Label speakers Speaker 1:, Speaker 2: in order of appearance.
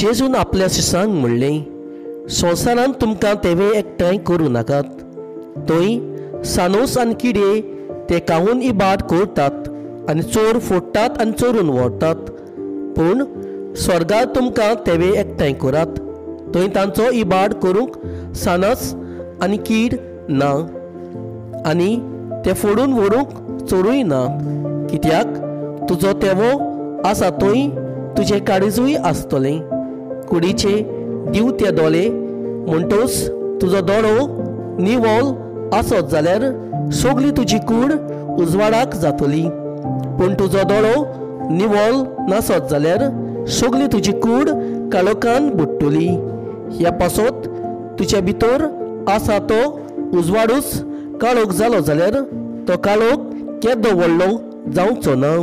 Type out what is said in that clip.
Speaker 1: जेजून आपल्या शिसांक म्हणलें, संवसारांत तुमकां तेवे एकठांय करूं नाकात. थंय सानूस आनी किडे ते खावून इबाड करतात आनी चोर फोडटात आनी चोरून व्हरतात. पूण स्वर्गांत तुमकां तेवे एकठांय करात. थंय तांचो इबाड करूंक सानस आनी कीड ना आनी ते फोडून व्हरूंक चोरूय ना. कित्याक तुजो तेवो आसा थंय तुजें काळीजूय आसतलें. कुडीचे दिवते दोळे म्हणटोच तुजो दोळो निवळ आसत जाल्यार सगळी तुजी कूड उजवाडाक जातली. पूण तुजो दोळो निवळ नासत जाल्यार सगळी तुजी कूड काळोखान बुडटली. ह्या पासत तुजे भितर आसा तो उजवाडूच काळोख जालो जाल्यार तो काळोख केदो व्हडलो जावचो ना.